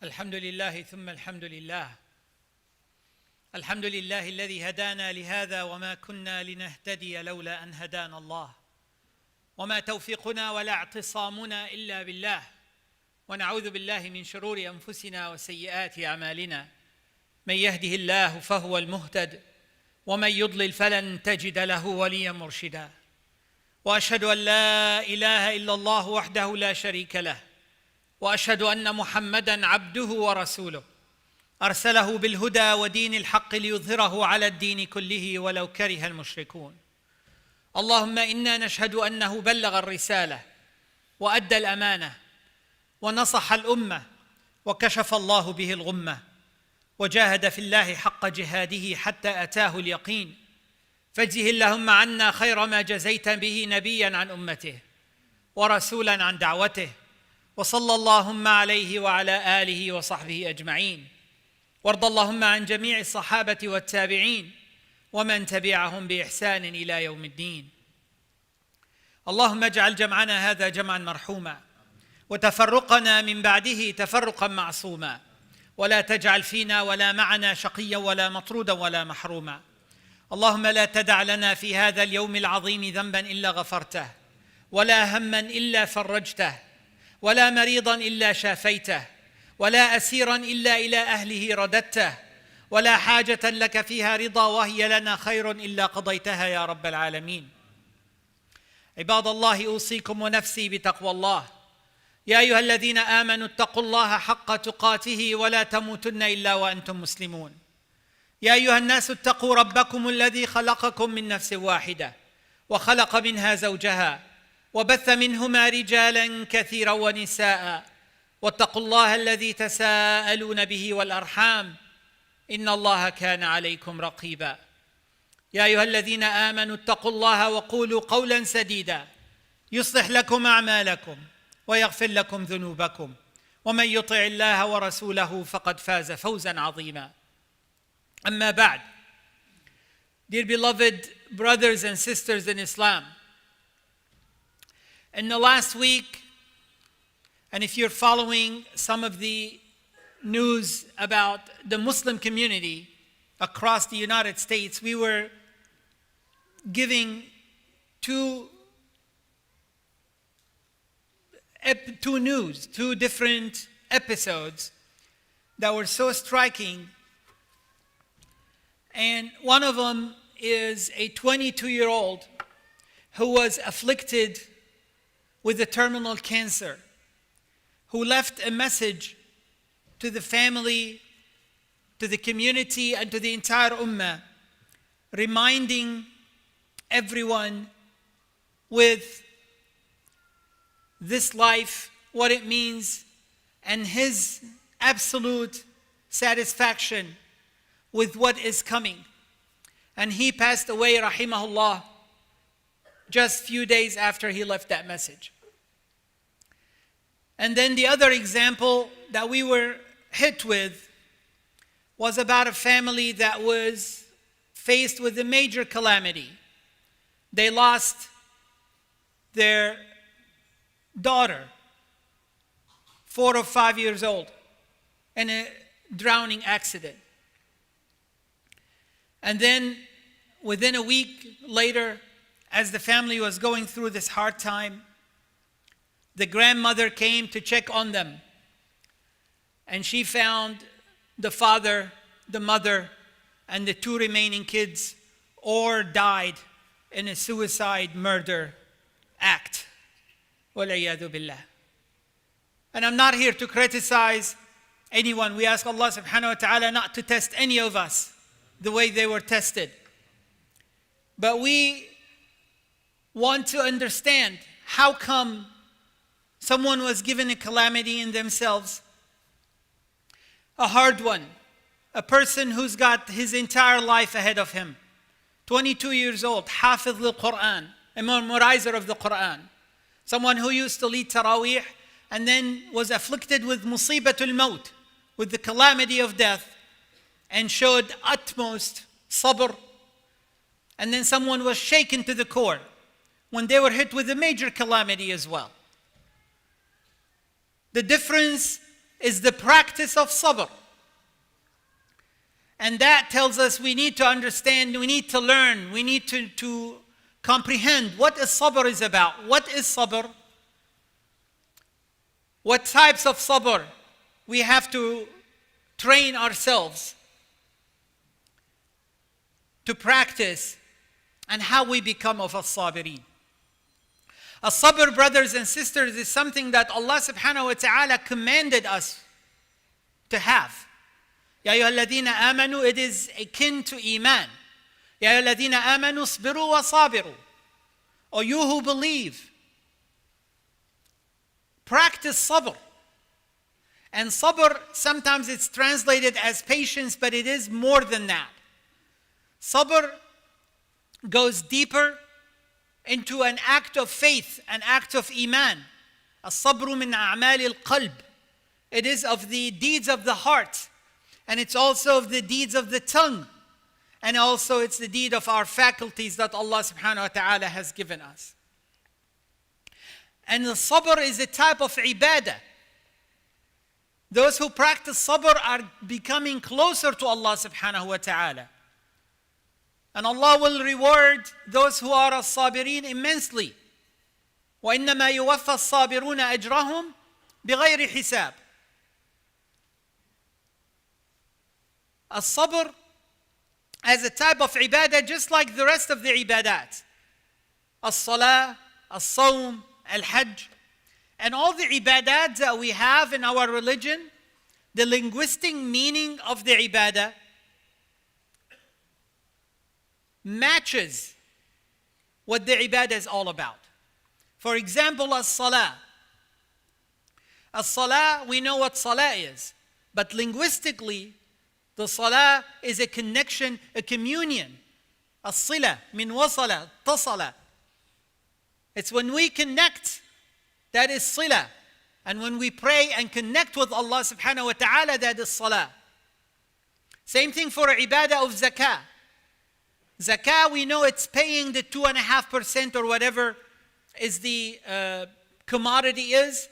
الحمد لله ثم الحمد لله. الحمد لله الذي هدانا لهذا وما كنا لنهتدي لولا أن هدانا الله، وما توفيقنا ولا اعتصامنا إلا بالله، ونعوذ بالله من شرور أنفسنا وسيئات أعمالنا. من يهده الله فهو المهتد، ومن يضلل فلن تجد له وليا مرشدا. وأشهد أن لا إله إلا الله وحده لا شريك له، وأشهد أن محمدًا عبده ورسوله أرسله بالهدى ودين الحق ليظهره على الدين كله ولو كره المشركون. اللهم إنا نشهد أنه بلغ الرسالة وأدى الأمانة ونصح الأمة وكشف الله به الغمة، وجاهد في الله حق جهاده حتى أتاه اليقين. فاجزه اللهم عنا خير ما جزيت به نبيًا عن أمته ورسولاً عن دعوته، وصلى اللهم عليه وعلى آله وصحبه أجمعين. وارض اللهم عن جميع الصحابة والتابعين ومن تبعهم بإحسان إلى يوم الدين. اللهم اجعل جمعنا هذا جمعا مرحوما، وتفرقنا من بعده تفرقا معصوما، ولا تجعل فينا ولا معنا شقيا ولا مطرودا ولا محروما. اللهم لا تدع لنا في هذا اليوم العظيم ذنبا إلا غفرته، ولا هما إلا فرجته، ولا مريضا إلا شافيته، ولا أسيرا إلا إلى أهله رددته، ولا حاجة لك فيها رضا وهي لنا خير إلا قضيتها يا رب العالمين. عباد الله، أوصيكم ونفسي بتقوى الله. يا أيها الذين آمنوا اتقوا الله حق تقاته ولا تموتن إلا وأنتم مسلمون. يا أيها الناس اتقوا ربكم الذي خلقكم من نفس واحدة وخلق منها زوجها وبث منهما رجالا كثيرا ونساء، واتقوا الله الذي تساءلون به والأرحام إن الله كان عليكم رقيبا. يا أيها الذين آمنوا اتقوا الله وقولوا قولا سديدا يصلح لكم أعمالكم ويغفر لكم ذنوبكم، ومن يطع الله ورسوله فقد فاز فوزا عظيما. أما بعد. Dear beloved brothers and sisters in Islam, in the last week, and if you're following some of the news about the Muslim community across the United States, we were giving two different episodes that were so striking. And one of them is a 22-year-old who was afflicted with a terminal cancer, who left a message to the family, to the community, and to the entire ummah, reminding everyone with this life, what it means, and his absolute satisfaction with what is coming. And he passed away, rahimahullah, just a few days after he left that message. And then the other example that we were hit with was about a family that was faced with a major calamity. They lost their daughter, 4 or 5 years old, in a drowning accident. And then within a week later, as the family was going through this hard time, the grandmother came to check on them. And she found the father, the mother, and the 2 remaining kids all died in a suicide murder act. وَالْعِيَاذُ بِاللَّهِ. And I'm not here to criticize anyone. We ask Allah subhanahu wa ta'ala not to test any of us the way they were tested. But we want to understand how come someone was given a calamity in themselves, a hard one, a person who's got his entire life ahead of him, 22 years old, Hafiz al-Quran, a memorizer of the Quran, someone who used to lead Taraweeh and then was afflicted with musibatul maut, with the calamity of death, and showed utmost sabr. And then someone was shaken to the core when they were hit with a major calamity as well. The difference is the practice of sabr. And that tells us we need to understand, we need to learn, we need to comprehend what is sabr is about. What is sabr? What types of sabr we have to train ourselves to practice, and how we become of as-sabirin. As-sabr, brothers and sisters, is something that Allah subhanahu wa ta'ala commanded us to have. Ya ayyuhalladhina amanu, it is akin to iman. Ya ayyuhalladhina amanu isbiru wa sabiru. O you who believe, practice sabr. And sabr, sometimes it's translated as patience, but it is more than that. Sabr goes deeper into an act of faith, an act of iman. As-sabru min a'mal al-qalb. It is of the deeds of the heart, and it's also of the deeds of the tongue, and also it's the deed of our faculties that Allah subhanahu wa ta'ala has given us. And the sabr is a type of ibadah. Those who practice sabr are becoming closer to Allah subhanahu wa ta'ala. And Allah will reward those who are as-sabirin immensely. وَإِنَّمَا يُوَفَّى الصَّابِرُونَ أَجْرَهُمْ بِغَيْرِ حِسَابٍ. As-sabr as a type of ibadah, just like the rest of the ibadat. As-salah, as-sawm, al-hajj, and all the ibadat that we have in our religion, the linguistic meaning of the ibadah matches what the ibadah is all about. For example, as-salah. As-salah, we know what salah is. But linguistically, the salah is a connection, a communion. As-sila, min wasala, tasala. It's when we connect, that is sila. And when we pray and connect with Allah subhanahu wa ta'ala, that is salah. Same thing for ibadah of zakah. Zakah, we know it's paying the 2.5% or whatever is the commodity is,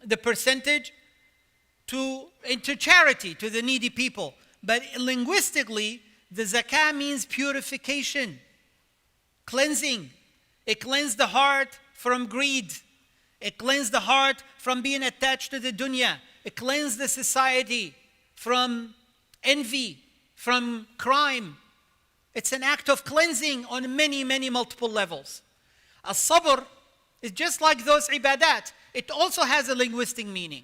the percentage, into charity, to the needy people. But linguistically, the zakah means purification, cleansing. It cleansed the heart from greed. It cleansed the heart from being attached to the dunya. It cleansed the society from envy, from crime. It's an act of cleansing on many, many multiple levels. As-sabr is just like those ibadat. It also has a linguistic meaning.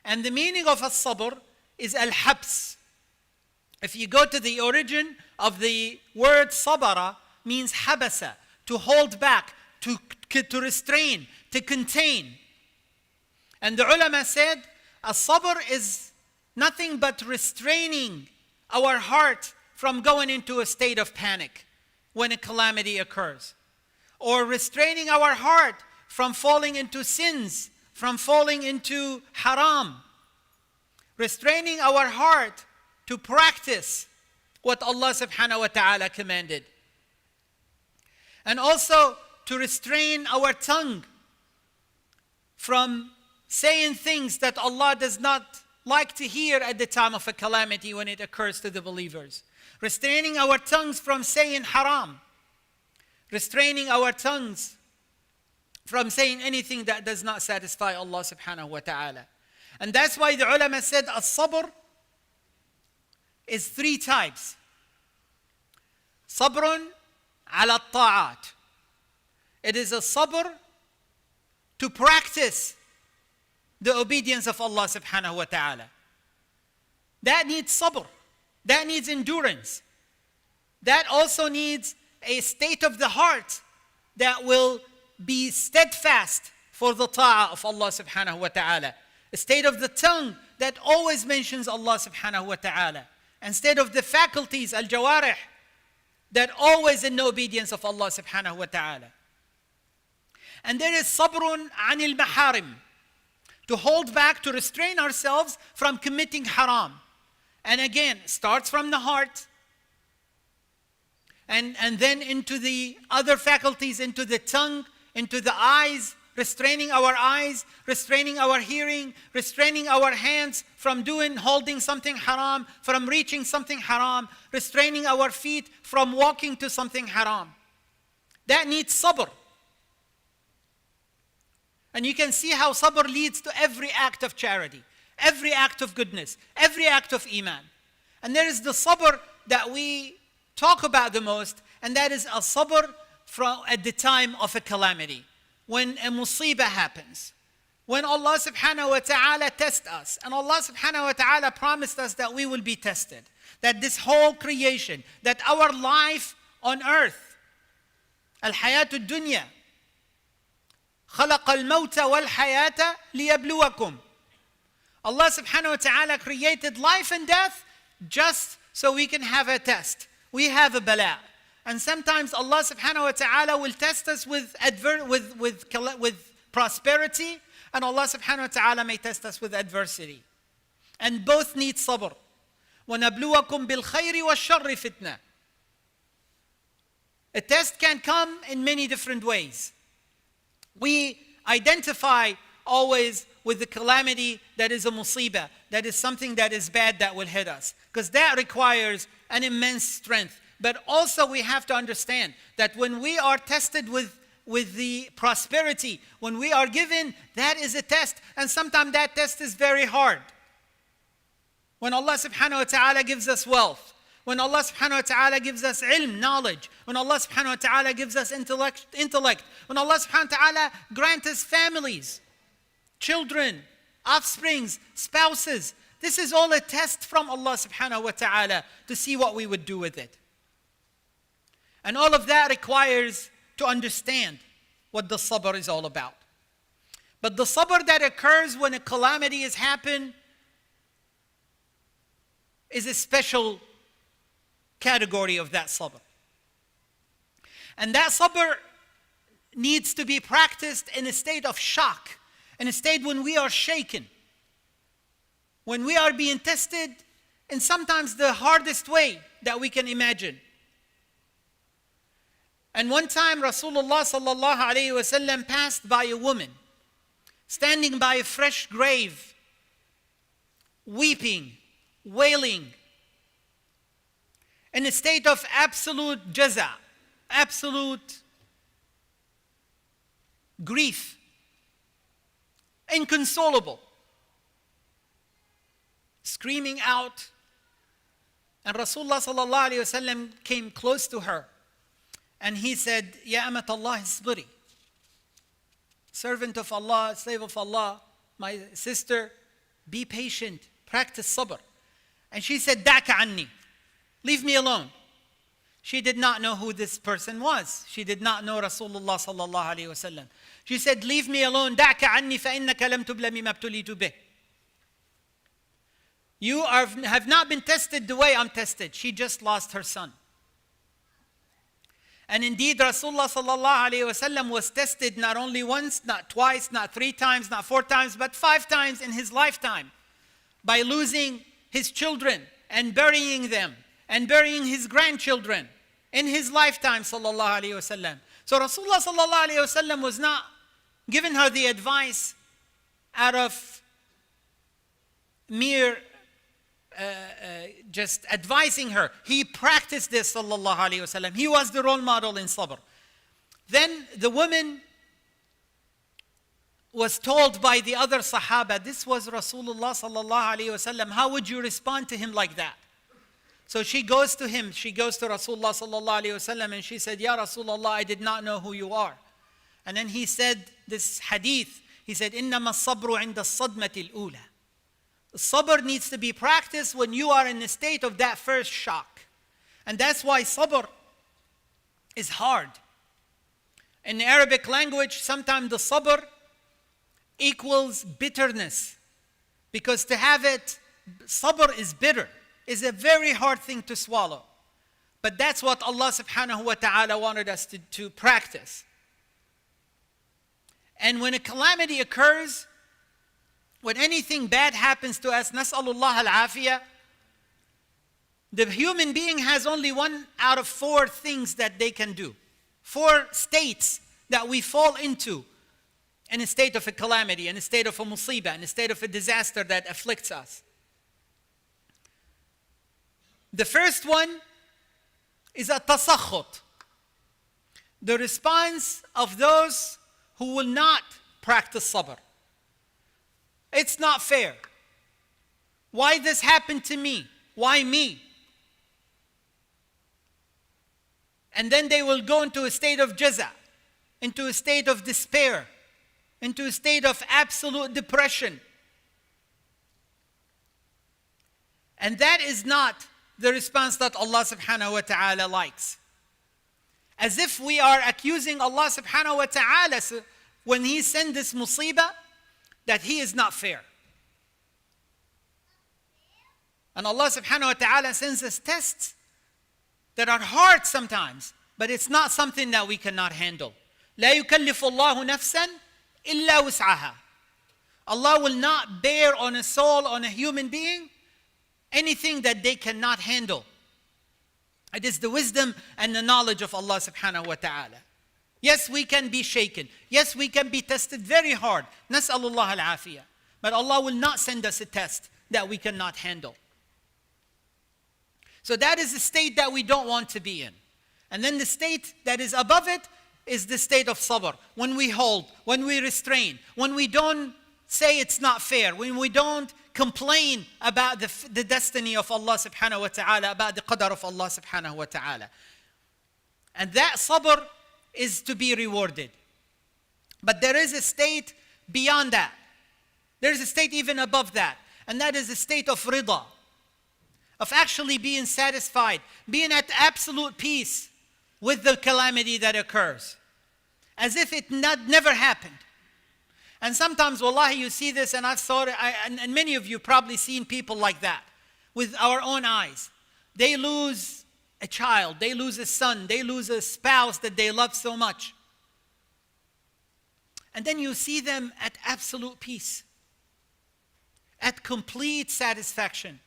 And the meaning of as-sabr is al-habs. If you go to the origin of the word sabara, means habasa, to hold back, to restrain, to contain. And the ulama said, as-sabr is nothing but restraining our heart from going into a state of panic when a calamity occurs. Or restraining our heart from falling into sins, from falling into haram. Restraining our heart to practice what Allah subhanahu wa ta'ala commanded. And also to restrain our tongue from saying things that Allah does not like to hear at the time of a calamity when it occurs to the believers. Restraining our tongues from saying haram. Restraining our tongues from saying anything that does not satisfy Allah subhanahu wa ta'ala. And that's why the ulama said as-sabr is 3 types. Sabrun ala ta'at. It is a sabr to practice the obedience of Allah subhanahu wa ta'ala. That needs sabr. That needs endurance. That also needs a state of the heart that will be steadfast for the ta'ah of Allah subhanahu wa ta'ala. A state of the tongue that always mentions Allah subhanahu wa ta'ala. And state of the faculties, al-jawarih, that always in the obedience of Allah subhanahu wa ta'ala. And there is sabrun anil maharim, to hold back, to restrain ourselves from committing haram. And again, starts from the heart, and then into the other faculties, into the tongue, into the eyes, restraining our eyes, restraining our hearing, restraining our hands from holding something haram, from reaching something haram, restraining our feet from walking to something haram. That needs sabr. And you can see how sabr leads to every act of charity, every act of goodness, every act of iman. And there is the sabr that we talk about the most, and that is a sabr at the time of a calamity, when a musibah happens, when Allah subhanahu wa ta'ala tests us. And Allah subhanahu wa ta'ala promised us that we will be tested, that this whole creation, that our life on earth, al-hayatu dunya, خلق الموت والحياة ليبلوكم. Allah subhanahu wa ta'ala created life and death just so we can have a test. We have a bala. And sometimes Allah subhanahu wa ta'ala will test us with prosperity, and Allah subhanahu wa ta'ala may test us with adversity. And both need sabr. وَنَبْلُوَكُمْ بِالْخَيْرِ وَالشَّرِّ فِتْنَةً. A test can come in many different ways. We identify always with the calamity that is a musibah, that is something that is bad that will hit us, because that requires an immense strength. But also we have to understand that when we are tested with the prosperity, when we are given, that is a test. And sometimes that test is very hard. When Allah subhanahu wa ta'ala gives us wealth, when Allah subhanahu wa ta'ala gives us ilm, knowledge, when Allah subhanahu wa ta'ala gives us intellect, when Allah subhanahu wa ta'ala grants us families, children, offsprings, spouses, this is all a test from Allah subhanahu wa ta'ala to see what we would do with it. And all of that requires to understand what the sabr is all about. But the sabr that occurs when a calamity has happened is a special category of that sabr. And that sabr needs to be practiced in a state of shock, in a state when we are shaken, when we are being tested in sometimes the hardest way that we can imagine. And one time Rasulullah sallallahu alayhi wa sallam passed by a woman standing by a fresh grave, weeping, wailing, in a state of absolute jaza, absolute grief, inconsolable, screaming out. And Rasulullah sallallahu alayhi wa sallam came close to her, and he said, Ya amat Allah isbiri, servant of Allah, slave of Allah, my sister, be patient, practice sabr. And she said, Da'ka anni, leave me alone. She did not know who this person was. She did not know Rasulullah sallallahu alayhi wa sallam. She said, leave me alone. Da'ka anni fa innaka lam tubla mimma btulitu bih. You have not been tested the way I'm tested. She just lost her son. And indeed, Rasulullah sallallahu alayhi wa sallam was tested not only once, not twice, not 3 times, not 4 times, but 5 times in his lifetime, by losing his children and burying them and burying his grandchildren in his lifetime, sallallahu alayhi wa sallam. So Rasulullah sallallahu alayhi wa sallam was not giving her the advice out of mere just advising her. He practiced this, sallallahu alayhi wasallam. He was the role model in sabr. Then the woman was told by the other Sahaba, this was Rasulullah sallallahu alayhi wasallam. How would you respond to him like that? So she goes to him, she goes to Rasulullah sallallahu alayhi wasallam, and she said, Ya Rasulullah, I did not know who you are. And then he said this hadith. He said, إنما الصبر عند الصدمة الأولى. Sabr needs to be practiced when you are in the state of that first shock. And that's why sabr is hard. In the Arabic language, sometimes the sabr equals bitterness. Because to have it, sabr is bitter, is a very hard thing to swallow. But that's what Allah subhanahu wa ta'ala wanted us to practice. And when a calamity occurs, when anything bad happens to us, nas'alullah al-afiyah, the human being has only 1 out of 4 things that they can do. 4 states that we fall into in a state of a calamity, in a state of a musibah, in a state of a disaster that afflicts us. The first one is a tasakhut, the response of those who will not practice sabr. It's not fair. Why this happened to me? Why me? And then they will go into a state of jaza, into a state of despair, into a state of absolute depression. And that is not the response that Allah subhanahu wa ta'ala likes. As if we are accusing Allah subhanahu wa ta'ala when He sends this musibah that He is not fair. And Allah subhanahu wa ta'ala sends us tests that are hard sometimes, but it's not something that we cannot handle. لا يكلف الله نفسا إلا وسعها. Allah will not bear on a soul, on a human being, anything that they cannot handle. It is the wisdom and the knowledge of Allah subhanahu wa ta'ala. Yes, we can be shaken. Yes, we can be tested very hard. نسأل الله العافية. But Allah will not send us a test that we cannot handle. So that is the state that we don't want to be in. And then the state that is above it is the state of sabr. When we hold, when we restrain, when we don't say it's not fair, when we don't complain about the destiny of Allah subhanahu wa ta'ala, about the qadar of Allah subhanahu wa ta'ala. And that sabr is to be rewarded. But there is a state beyond that. There is a state even above that. And that is a state of rida, of actually being satisfied, being at absolute peace with the calamity that occurs, as if it never happened. And sometimes, wallahi, you see this, and I've saw it, and many of you probably seen people like that with our own eyes. They lose a child, they lose a son, they lose a spouse that they love so much. And then you see them at absolute peace, at complete satisfaction,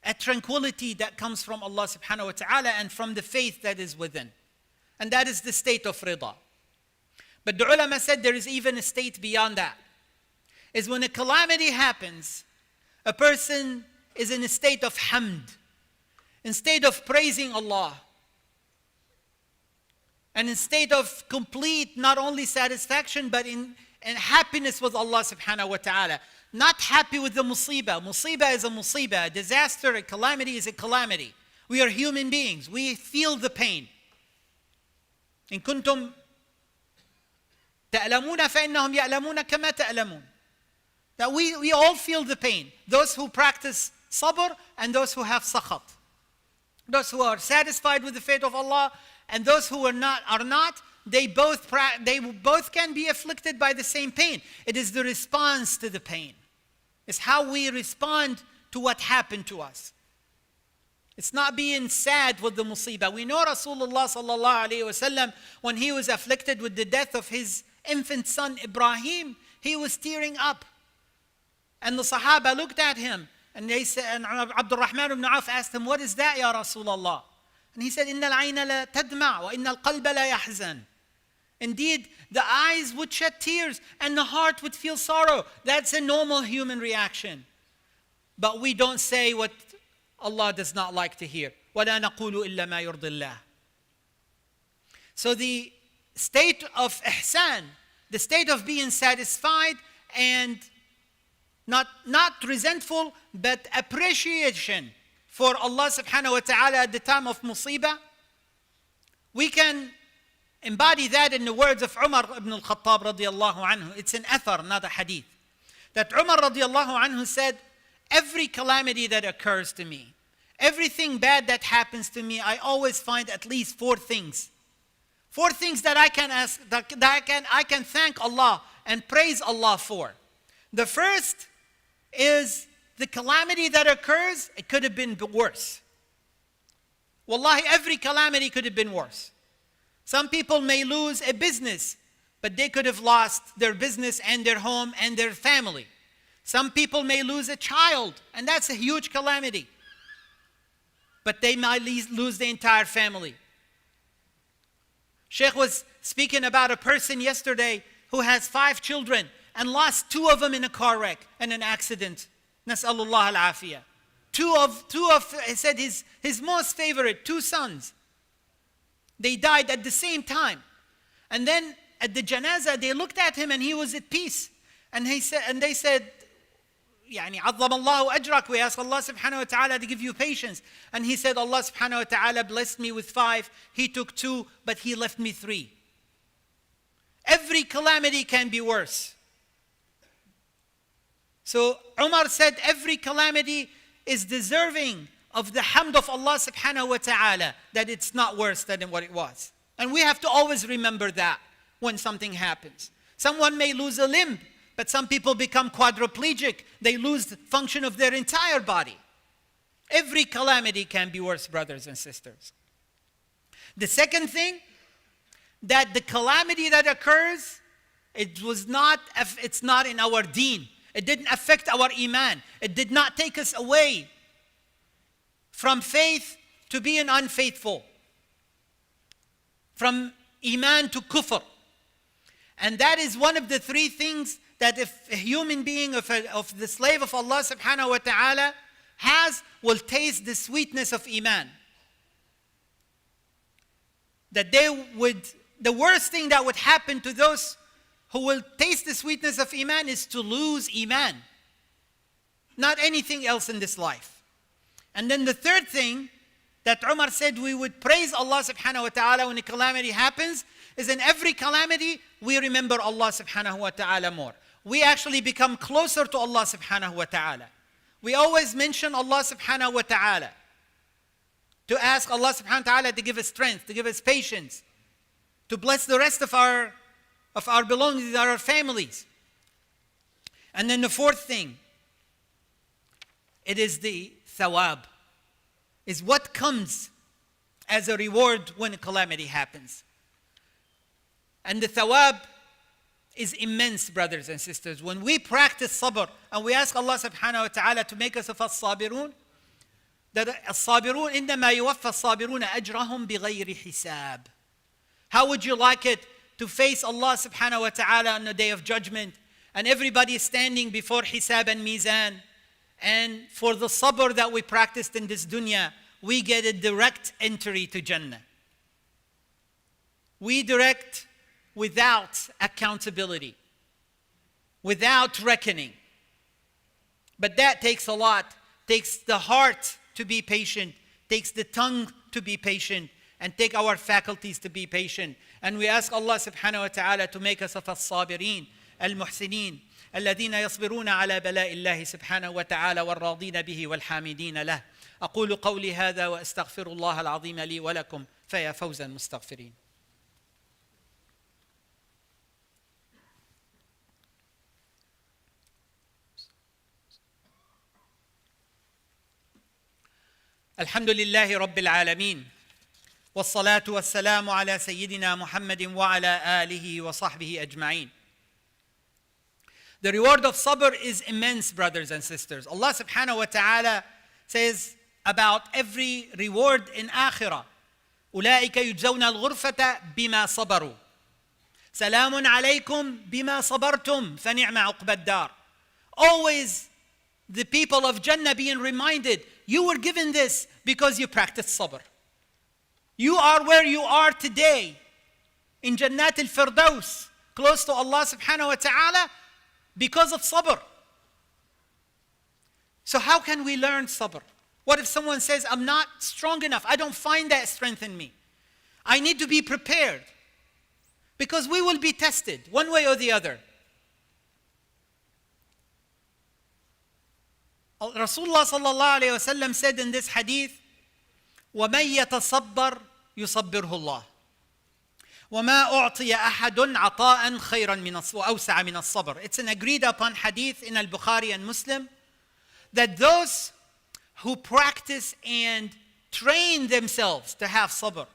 at tranquility that comes from Allah subhanahu wa ta'ala and from the faith that is within. And that is the state of rida. But the ulama said there is even a state beyond that. Is when a calamity happens, a person is in a state of hamd, in state of praising Allah, and in state of complete, not only satisfaction, but in happiness with Allah subhanahu wa ta'ala. Not happy with the musibah. Musibah is a musibah. A disaster, a calamity is a calamity. We are human beings. We feel the pain. إن كنتم تألمون فإنهم يألمون كما تألمون. That we all feel the pain. Those who practice sabr and those who have sakhat. Those who are satisfied with the fate of Allah and those who are not, they both can be afflicted by the same pain. It is the response to the pain. It's how we respond to what happened to us. It's not being sad with the musibah. We know Rasulullah sallallahu alayhi wasallam, when he was afflicted with the death of his infant son Ibrahim, he was tearing up. And the Sahaba looked at him and they said, and Abdul Rahman ibn Auf asked him, "What is that, Ya Rasulullah?" And he said, "Inna al-ayna la tadma' wa inna al-qalba la yahzan." Indeed, the eyes would shed tears and the heart would feel sorrow. That's a normal human reaction. But we don't say what Allah does not like to hear. وَلَا نَقُولُ إِلَّا مَا يُرْضِي اللَّهِ. So the state of ihsan, the state of being satisfied and not resentful, but appreciation for Allah subhanahu wa ta'ala at the time of musibah, we can embody that in the words of Umar ibn al-Khattab radiyallahu anhu. It's an athar, not a hadith. That Umar radiyallahu anhu said, every calamity that occurs to me, everything bad that happens to me, I always find at least four things. Four things that I can ask, that I can thank Allah and praise Allah for. The first is the calamity that occurs, it could have been worse. Wallahi, every calamity could have been worse. Some people may lose a business, but they could have lost their business and their home and their family. Some people may lose a child, and that's a huge calamity. But they might lose the entire family. Sheikh was speaking about a person yesterday who has 5 children and lost 2 of them in a car wreck and an accident. Nas'alullah al-afiyah. He said his most favorite 2 sons. They died at the same time. And then at the janazah, they looked at him and he was at peace. And they said, يعني عظم الله أجرك. We ask Allah subhanahu wa ta'ala to give you patience. And he said, Allah subhanahu wa ta'ala blessed me with 5. He took 2, but he left me 3. Every calamity can be worse. So Umar said every calamity is deserving of the hamd of Allah subhanahu wa ta'ala, that it's not worse than what it was. And we have to always remember that when something happens. Someone may lose a limb, but some people become quadriplegic. They lose the function of their entire body. Every calamity can be worse, brothers and sisters. The second thing, that the calamity that occurs, it's not in our deen. It didn't affect our iman. It did not take us away from faith to being unfaithful, from iman to kufr. And that is one of the 3 things that if a human being, of the slave of Allah subhanahu wa ta'ala will taste the sweetness of iman. That the worst thing that would happen to those who will taste the sweetness of iman is to lose iman. Not anything else in this life. And then the third thing that Umar said we would praise Allah subhanahu wa ta'ala when a calamity happens is in every calamity we remember Allah subhanahu wa ta'ala more. We actually become closer to Allah subhanahu wa ta'ala. We always mention Allah subhanahu wa ta'ala, to ask Allah subhanahu wa ta'ala to give us strength, to give us patience, to bless the rest of our belongings, our families. And then the fourth thing, it is the thawab, is what comes as a reward when a calamity happens. And the thawab is immense, brothers and sisters. When we practice sabr and we ask Allah subhanahu wa ta'ala to make us of as-sabirun, that as-sabirun innama yuwaffa as-sabiruna ajrahum bighayri hisab. How would you like it to face Allah subhanahu wa ta'ala on the day of judgment, and everybody is standing before hisab and mizan, and for the sabr that we practiced in this dunya, we get a direct entry to Jannah. We direct without accountability, without reckoning. But that takes a lot. Takes the heart to be patient, takes the tongue to be patient, and take our faculties to be patient. And we ask Allah subhanahu wa ta'ala to make us of as-sabirin, al-muhsinin, الذين يصبرون على بلاء الله سبحانه وتعالى والراضين به والحامدين له. أقول قولي هذا وأستغفر الله العظيم لي ولكم فيا فوز المستغفرين. الحمد لله رب العالمين والصلاة والسلام على سيدنا محمد وعلى آله وصحبه أجمعين. The reward of sabr is immense, brothers and sisters. Allah subhanahu wa ta'ala says about every reward in akhirah, أولئك يجزون الغرفة بما صبروا سلام عليكم بما صبرتم فنعم عقبى الدار. Always the people of Jannah being reminded, you were given this because you practiced sabr. You are where you are today in Jannat al-Firdaus, close to Allah subhanahu wa ta'ala, because of sabr. So how can we learn sabr? What if someone says, I'm not strong enough, I don't find that strength in me? I need to be prepared, because we will be tested one way or the other. Rasulullah sallallahu alayhi wa sallam said in this hadith, وَمَنْ يَتَصَبَّرْ يُصَبِّرْهُ اللَّهُ وَمَا أُعْطِيَ أَحَدٌ عَطَاءً خَيْرًا وَأَوْسَعَ مِنَ الصَّبْرِ. It's an agreed upon hadith in Al-Bukhari and Muslim, that those who practice and train themselves to have sabr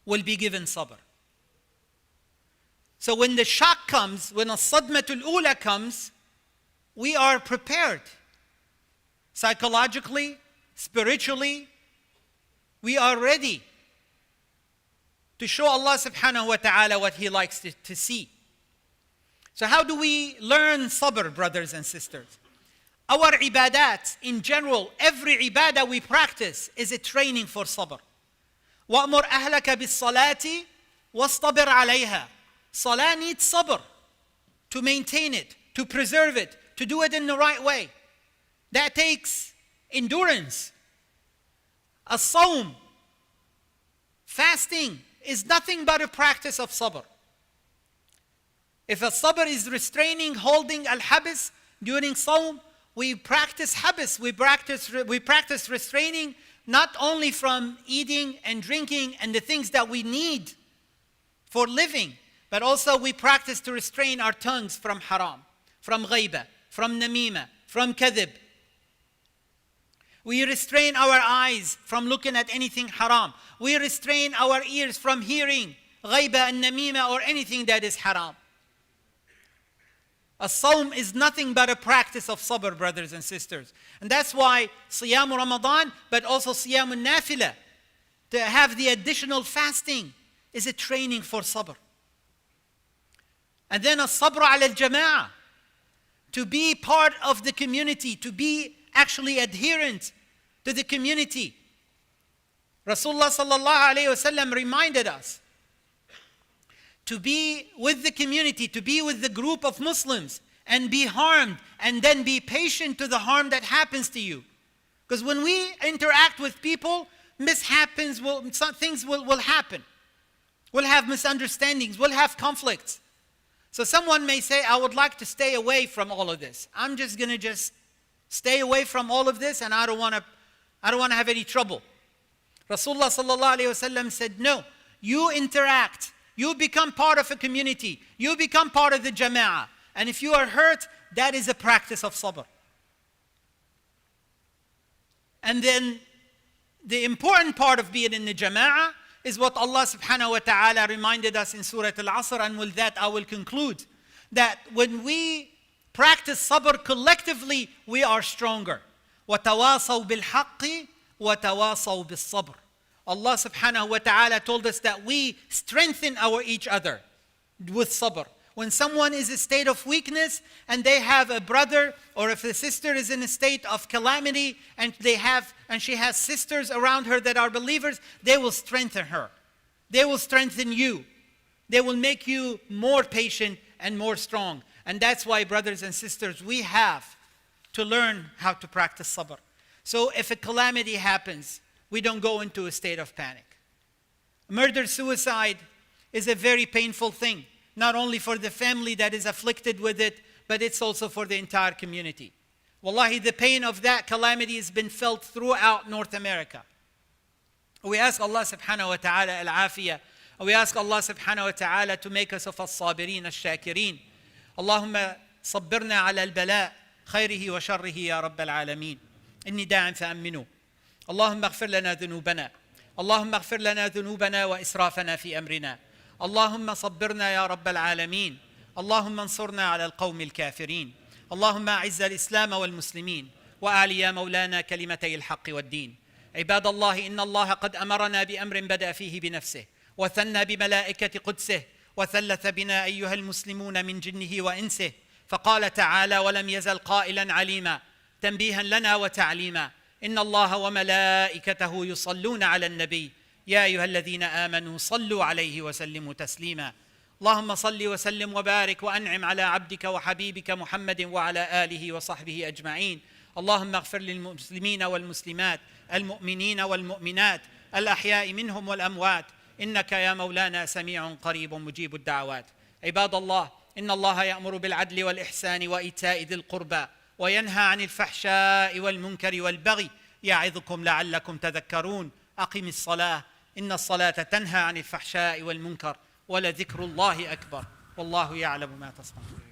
will be given sabr. So when the shock comes, when as-sadmatul ula comes, we are prepared. Psychologically, spiritually, we are ready. to show Allah subhanahu wa ta'ala what He likes to see. So how do we learn sabr, brothers and sisters? Our ibadat in general, every ibadah we practice is a training for sabr. وَأْمُرْ أَهْلَكَ بِالصَّلَاةِ وَاصْطَبِرْ عَلَيْهَا. Salah needs sabr to maintain it, to preserve it, to do it in the right way. That takes endurance. As-sawm, fasting, is nothing but a practice of sabr. If a sabr is restraining, holding al-habs during sawm, we practice habs, we practice restraining not only from eating and drinking and the things that we need for living, but also we practice to restrain our tongues from haram, from ghaiba, from namima, from kadhib. We restrain our eyes from looking at anything haram. We restrain our ears from hearing ghaiba and namima or anything that is haram. As-sawm is nothing but a practice of sabr, brothers and sisters. And that's why Siyam Ramadan, but also Siyam Nafila, to have the additional fasting, is a training for sabr. And then as-sabr ala al-jama'ah, to be part of the community, to be actually adherent to the community. Rasulullah sallallahu alayhi wasallam reminded us to be with the community, to be with the group of Muslims and be harmed and then be patient to the harm that happens to you. Because when we interact with people, things will happen. We'll have misunderstandings, we'll have conflicts. So someone may say, I would like to stay away from all of this. I'm just going to stay away from all of this and I don't want to have any trouble. Rasulullah sallallahu alayhi wasallam said, no, you interact. You become part of a community. You become part of the jama'ah. And if you are hurt, that is a practice of sabr. And then the important part of being in the jama'ah is what Allah subhanahu wa ta'ala reminded us in Surah Al-Asr, and with that I will conclude. That when we practice sabr collectively, we are stronger. وَتَوَاصَوْا بِالْحَقِّ وَتَوَاصَوْا بِالصَّبْرِ. Allah subhanahu wa ta'ala told us that we strengthen each other with sabr. When someone is in a state of weakness and they have a brother, or if a sister is in a state of calamity and she has sisters around her that are believers, they will strengthen her. They will strengthen you. They will make you more patient and more strong. And that's why, brothers and sisters, we have to learn how to practice sabr. So if a calamity happens, we don't go into a state of panic. Murder-suicide is a very painful thing, not only for the family that is afflicted with it, but it's also for the entire community. Wallahi, the pain of that calamity has been felt throughout North America. We ask Allah subhanahu wa ta'ala al-afiyah. We ask Allah subhanahu wa ta'ala to make us of as-sabirin, as-shakirin. Allahumma sabbirna ala al-bala' khayrihi wa sharrihi ya rabbal alameen. Inni da'an fa'amminu. اللهم اغفر لنا ذنوبنا اللهم اغفر لنا ذنوبنا وإسرافنا في أمرنا اللهم صبرنا يا رب العالمين اللهم انصرنا على القوم الكافرين اللهم أعز الإسلام والمسلمين وأعل يا مولانا كلمتي الحق والدين عباد الله إن الله قد أمرنا بأمر بدأ فيه بنفسه وثنى بملائكة قدسه وثلث بنا أيها المسلمون من جنه وإنسه فقال تعالى ولم يزل قائلا عليما تنبيها لنا وتعليما إن الله وملائكته يصلون على النبي يا أيها الذين آمنوا صلوا عليه وسلموا تسليما اللهم صل وسلم وبارك وأنعم على عبدك وحبيبك محمد وعلى آله وصحبه أجمعين اللهم اغفر للمسلمين والمسلمات المؤمنين والمؤمنات الأحياء منهم والأموات إنك يا مولانا سميع قريب مجيب الدعوات عباد الله إن الله يأمر بالعدل والإحسان وإيتاء ذي القربى وينهى عن الفحشاء والمنكر والبغي يعظكم لعلكم تذكرون أقم الصلاة إن الصلاة تنهى عن الفحشاء والمنكر ولذكر الله أكبر والله يعلم ما تصنعون